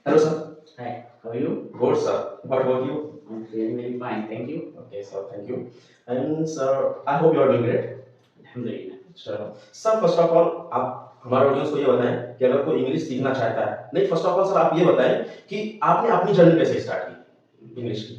Hello, sir. Hi, how are you? Good, sir. What about you? I'm feeling very fine, thank you. Okay, sir. Thank you. And sir, I hope you are doing great. Alhamdulillah. चलो sir, first of all आप हमारे audience को ये बताएं कि अगर कोई English सीखना चाहता है, नहीं, फर्स्ट ऑफ ऑल सर आप ये बताएं कि आपने अपनी जर्नी कैसे स्टार्ट की इंग्लिश की,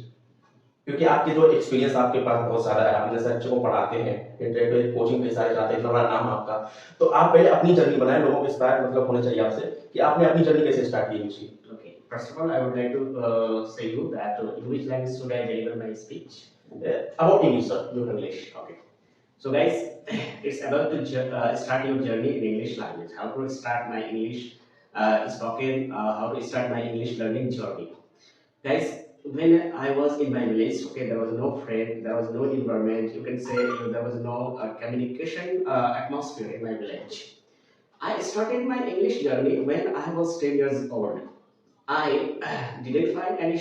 क्योंकि आपके जो एक्सपीरियंस आपके पास बहुत सारा है, आप जैसे बच्चों को पढ़ाते हैं, इंटरनेट पे कोचिंग पे सारे चलाते हैं, इतना बड़ा नाम है आपका, तो आप पहले अपनी जर्नी बनाएं, लोगों को इंस्पायर मतलब होना चाहिए आपसे कि आपने अपनी जर्नी कैसे स्टार्ट की इंग्लिश की। Okay, first of all, I would like to say you that in which language should I deliver my speech? About English sir, Your English. Okay. So guys, it's about to start your journey in English language. How to start my English spoken? How to start my English learning journey? Guys, when I was in my village, okay, there was no friend, there was no environment. You can say there was no communication atmosphere in my village. I started my English journey when I was 10 years old. I didn't find any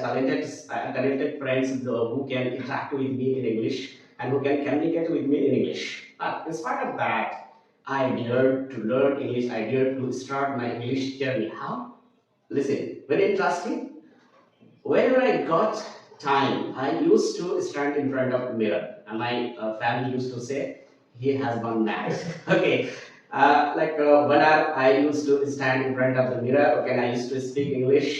talented friends who can interact with me in English and who can communicate with me in English. But in spite of that, I dared to learn English. I dared to start my English journey. How? Listen, very interesting. Whenever I got time, I used to stand in front of the mirror, and my family used to say, "He has gone mad." Okay, like 1 hour, I used to stand in front of the mirror. Okay, and I used to speak English.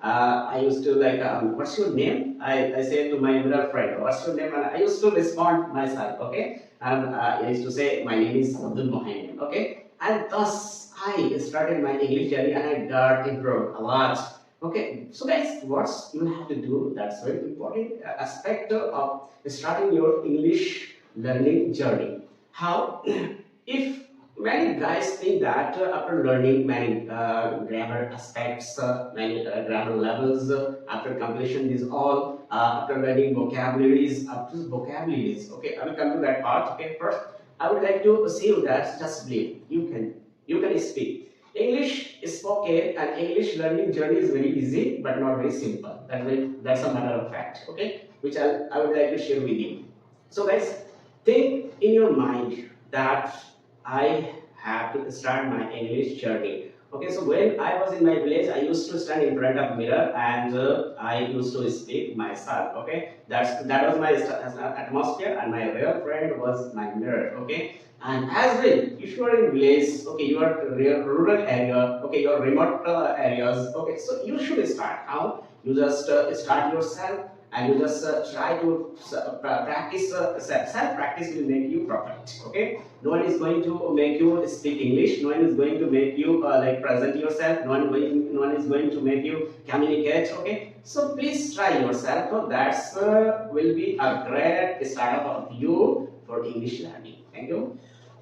I used to like, "What's your name?" I say to my mirror friend, "What's your name?" And I used to respond myself. Okay, and I used to say, "My name is Abdul Mohammed." Okay, and thus I started my English journey, and I got improved a lot. Okay, so guys, what you have to do, that's very important aspect of starting your English learning journey. How? If many guys think that after learning many grammar aspects, many grammar levels, after completion is all, after learning vocabularies, okay, I will come to that part. Okay, first, I would like to say you that just believe you can speak. English is spoken and English learning journey is very easy but not very simple. That's a matter of fact, okay, which I would like to share with you. So guys, think in your mind that I have to start my English journey. Okay, so when I was in my village, I used to stand in front of mirror and I used to speak myself. Okay, that was my atmosphere, and my real friend was my mirror. Okay, and as well, if you are in village, okay, you are rural area, okay, you are remote areas. Okay, so you should start. How? You just start yourself and you just try to practice. Self practice will make you perfect. Okay, no one is going to make you speak English. No one is going to make you like present yourself. No one is going to make you communicate. Okay, so please try yourself. So that's will be a great startup of you for English learning. Thank you.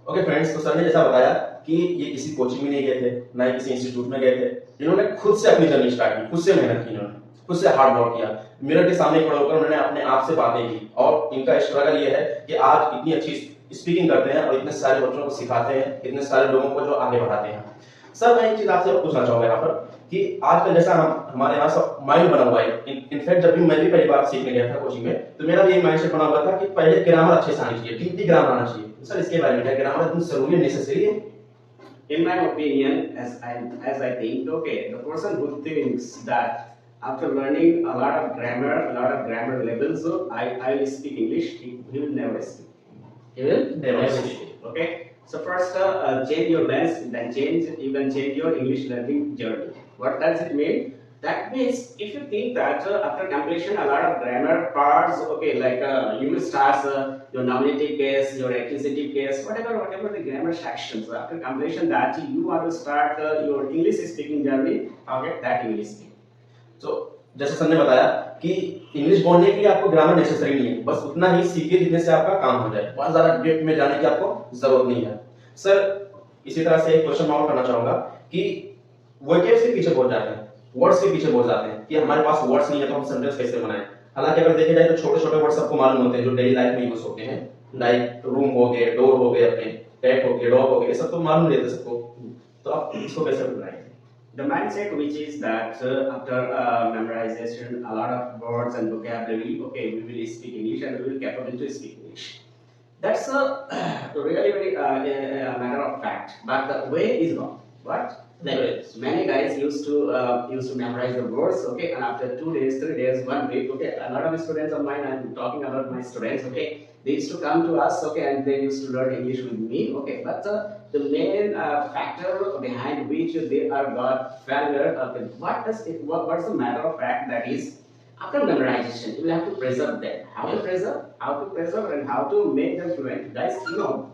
Okay friends, तो sir ने जैसा बताया कि ये किसी coaching में नहीं गए थे, ना ही किसी इंस्टीट्यूट में गए थे, इन्होंने खुद से अपनी जर्नी स्टार्ट की, खुद से मेहनत की, इन्होंने खुद से हार्ड वर्क किया, मिरर के सामने खड़े होकर उन्होंने अपने आप से बातें की, और इनका स्ट्रगल ये है कि आज इतनी अच्छी स्पीकिंग करते हैं और इतने सारे बच्चों को सिखाते हैं, इतने सारे लोगों को जो आगे बढ़ाते हैं। सर, मैं एक चीज आपसे पूछना चाहूंगा यहाँ पर कि आजकल जैसा हमारे यहाँ सब माइंड बना हुआ है, इनफैक्ट जब भी मैं भी पहली बार सीखने गया था कोचिंग में, तो मेरा भी एक माइंडसेट बना हुआ था कि पहले ग्रामर अच्छे से आनी चाहिए, डीपली ग्रामर आना चाहिए। सर, इसके बारे में क्या ग्रामर इतनी जरूरी है, नेसेसरी है? In my opinion, as I think, okay, the person who thinks that after learning a lot of grammar levels, so I will speak English, he will never speak. He will never speak. Okay. So first, change your lens, then you can change your English learning journey. What does it mean? That means if you think that after completion a lot of grammar parts, okay, like you will start your nominative case, your accusative case, whatever the grammar sections. After completion that you want to start your English speaking journey, okay, that you will speak. तो जैसे sir ने बताया कि English बोलने के लिए आपको grammar necessary नहीं है, बस उतना ही सीखिए जितने से आपका काम हो जाए, बहुत ज्यादा डेप्थ में जाने की आपको जरूरत नहीं है। सर, इसी तरह से एक क्वेश्चन और करना चाहूंगा कि वोकैब्स के पीछे बहुत जाते हैं, वर्ड्स के पीछे बहुत जाते हैं कि हमारे पास वर्ड्स नहीं है तो हम सेंटेंस कैसे बनाएं। हालांकि अगर देखे जाए तो छोटे छोटे वर्ड सबको मालूम होते हैं जो डेली लाइफ में यूज होते हैं, लाइक रूम हो गए, डोर हो गए, अपने कैट हो गए, डॉग हो गए, सब तो मालूम रहते सबको, तो आप इसको कैसे बनाएंगे? The mindset which is that after memorization a lot of words and vocabulary, okay, we will speak English and we will capable to speak English. That's a really very a matter of fact, but the way is wrong. What? Like many guys used to memorize the words, okay, and after 2 days, 3 days, 1 week, okay, a lot of students of mine, I'm talking about my students, okay, they used to come to us, okay, and they used to learn English with me, okay, but the main factor behind which they are got failure, okay, what's the matter of fact that is after memorization, you will have to preserve them. How to preserve, and how to make them fluent. Guys, you know,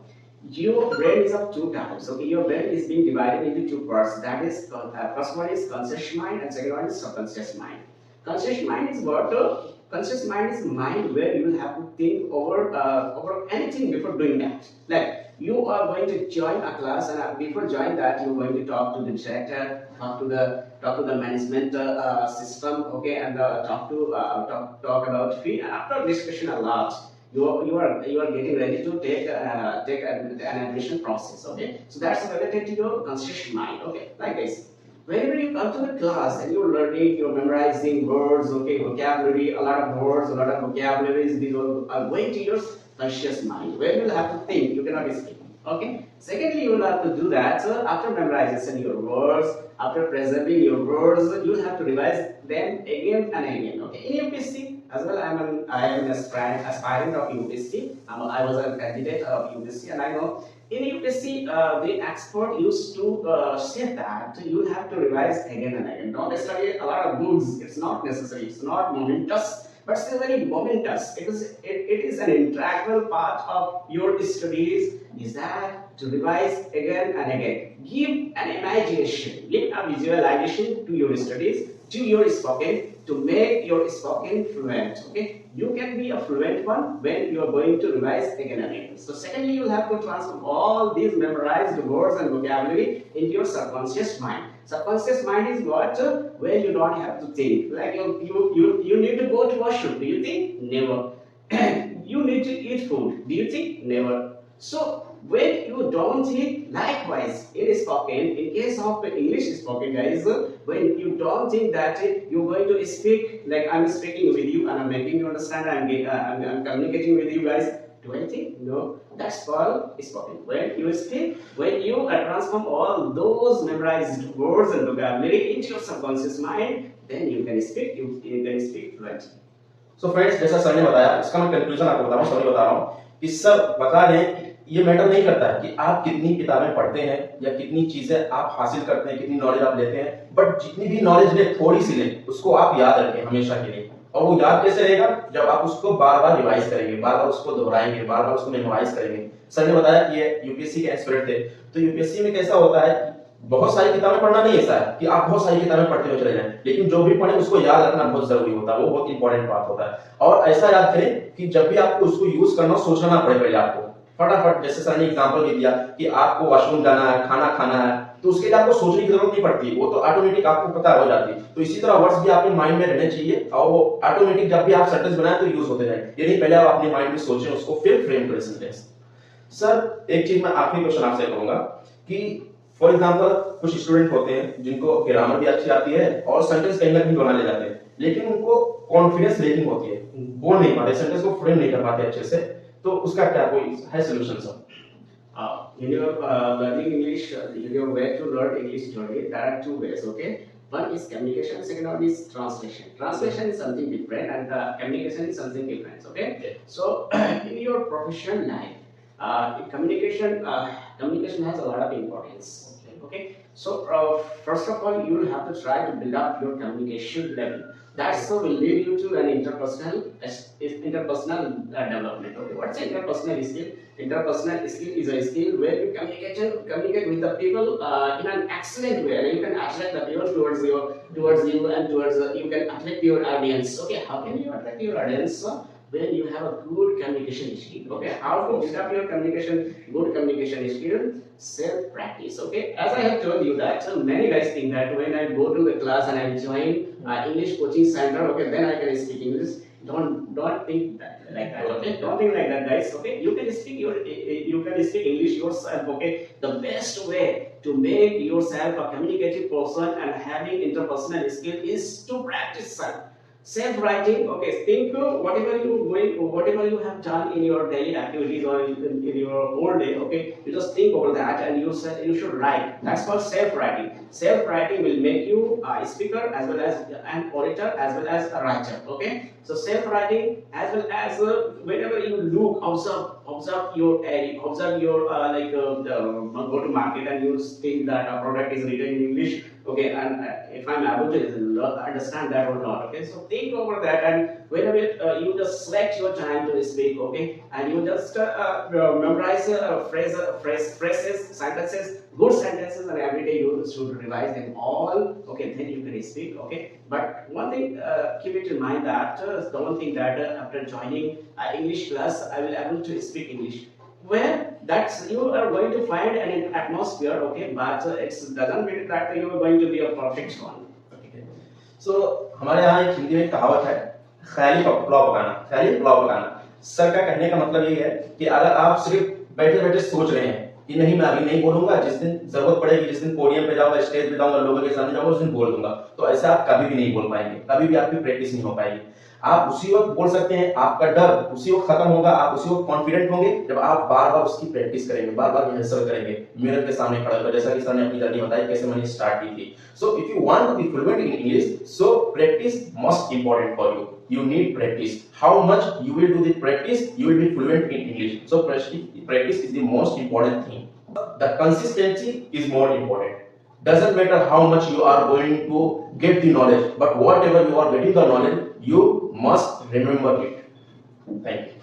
your brain is of two types. Okay, your brain is being divided into two parts. That is, first one is conscious mind, and second one is subconscious mind. Conscious mind is what? Conscious mind is mind where you will have to think over anything before doing that. Like you are going to join a class, and before joining that, you are going to talk to the director, talk to the management system, okay, and talk about fee. And after discussion a lot, you are getting ready to take an admission process, okay. So that's related to your conscious mind, okay. Like this, whenever you come to the class and you're learning, you're memorizing words, okay, vocabulary, a lot of words, a lot of vocabularies, these all are going to your conscious mind, where you'll have to think, you cannot speak, okay. Secondly, you will have to do that. So after memorization your words, after preserving your words, you'll have to revise them again and again, okay. In UPSC as well, I am an aspirant of UPSC. I was a candidate of UPSC, and I know in UPSC, the expert used to say that you have to revise again and again. Don't study a lot of books. It's not necessary. It's not momentous, but still very momentous. It is an integral part of your studies. Is that to revise again and again? Give an imagination, give a visualization to your studies, to your spoken, to make your spoken fluent. Okay, you can be a fluent one when you are going to revise again and again. So secondly, you will have to transform all these memorized words and vocabulary into your subconscious mind. Subconscious mind is what? Where you don't have to think. Like you need to go to washroom. Do you think? Never. You need to eat food. Do you think? Never. So when you don't think, likewise in spoken, in case of English spoken, guys, when you don't think that you're going to speak, like I'm speaking with you and I'm making you understand, I'm communicating with you guys, do I think? No, that's called spoken. When you speak, when you transform all those memorized words and vocabulary into your subconscious mind, then you can speak, you can speak fluently. So friends, जैसा sir ने बताया, इसका मैं conclusion आपको बता रहा हूँ, sorry बता रहा हूँ कि सर बता रहे हैं कि ये मैटर नहीं करता है कि आप कितनी किताबें पढ़ते हैं या कितनी चीजें आप हासिल करते हैं, कितनी नॉलेज आप लेते हैं, बट जितनी भी नॉलेज ले, थोड़ी सी ले, उसको आप याद रखें हमेशा के लिए। और वो याद कैसे रहेगा? जब आप उसको बार बार रिवाइज करेंगे, बार बार उसको दोहराएंगे, बार बार उसको मेमोराइज करेंगे। सर ने बताया कि ये यूपीएससी के एक्सपर्ट थे, तो यूपीएससी में कैसा होता है, बहुत सारी किताबें पढ़ना नहीं ऐसा है कि आप बहुत सारी किताबें पढ़ते हुए चले जाएं, लेकिन जो भी पढ़े उसको याद रखना बहुत जरूरी होता है, वो बहुत इंपॉर्टेंट बात होता है। और ऐसा याद करें कि जब भी आपको उसको यूज करना, सोचना ना पड़े पहले आपको, फटाफट, जैसे सर ने एग्जांपल भी दिया कि आपको वॉशरूम जाना है, खाना खाना है, तो उसके लिए आपको सोचने की जरूरत नहीं पड़ती, वो तो ऑटोमेटिक आपको पता हो जाती है। तो इसी तरह वर्ड्स भी आपके माइंड में रहने चाहिए और वो ऑटोमेटिक जब भी आप सेंटेंस बनाएं तो यूज होते जाएं, ये नहीं पहले आप अपने माइंड में सोचें उसको, फिर फ्रेम करें सेंटेंस। सर एक चीज मैं आखिरी क्वेश्चन आपसे करूंगा कि फॉर एग्जांपल कुछ स्टूडेंट होते हैं जिनको ग्रामर भी अच्छी आती है और सेंटेंस कहीं ना कहीं बना ले जाते हैं, लेकिन उनको कॉन्फिडेंस लेकिंग होती है, बोल नहीं पाते, सेंटेंस को फ्रेम नहीं कर पाते अच्छे से, तो उसका क्या कोई है solution sir? In your learning English, your way to learn English journey, there are two ways, okay? One is communication, second one is translation. Translation is something different and communication is something different, okay? So in your professional life, communication has a lot of importance, okay? So first of all, you will have to try to build up your communication level. That will lead you to an interpersonal development. Okay, what's interpersonal skill? Interpersonal skill is a skill where you communicate with the people in an excellent way, and you can attract the people towards you, and towards you can attract your audience. Okay, how can you attract your audience? When you have a good communication skill. Okay, how to build up your good communication skill? Self practice. Okay, as I have told you that many guys think that when I go to the class and I join English coaching center, okay, then I can speak English. Don't think like that. Okay, don't think like that, guys. Okay, you can speak English yourself. Okay, the best way to make yourself a communicative person and having interpersonal skill is to practice self-writing. Okay, think whatever you have done in your daily activities or in your whole day. Okay, you just think over that and you should write. That's called self-writing. self-writing will make you a speaker as well as an orator as well as a writer. Okay, so self-writing as well as whenever you look, observe your area, observe your go to market and you think that a product is written in English. Okay, and if I'm able to understand that or not. Okay, so think over that, and whenever you just select your time to speak. Okay, and you just memorize phrases, sentences, good sentences, and every day you should revise them all. Okay, then you can speak. Okay, but one thing, keep it in mind that don't think that after joining English class I will able to speak English. Where that's you are going to find an atmosphere. Okay, but it doesn't mean that you are going to be a perfect one. सो हमारे यहाँ एक हिंदी में कहावत है, ख्याली पुलाव पकाना, ख्याली पुलाव पकाना। Sir का कहने का मतलब ये है कि अगर आप सिर्फ बैठे बैठे सोच रहे हैं कि नहीं मैं अभी नहीं बोलूंगा, जिस दिन जरूरत पड़ेगी, जिस दिन पोडियम पे जाऊंगा, स्टेज पे जाऊंगा, लोगों के सामने जाऊंगा, उस दिन बोल दूंगा, तो ऐसा आप कभी भी नहीं बोल पाएंगे, कभी भी आपकी प्रैक्टिस नहीं हो पाएगी। आप उसी वक्त बोल सकते हैं, आपका डर उसी वक्त खत्म होगा, आप उसी वक्त कॉन्फिडेंट होंगे जब आप बार बार उसकी प्रैक्टिस करेंगे, बार बार रिहर्सल करेंगे, मिरर के सामने खड़े होकर, जैसा कि सर ने अपनी जर्नी बताई कैसे मैंने स्टार्ट की थी। So if you want to be fluent in English, so practice must important for you. You need practice. How much you will do the practice, you will be fluent in English. So practice is the most important thing. The consistency is more important. Doesn't matter how much you are going to get the knowledge, but whatever you are getting the knowledge, you must remember it. Thank you.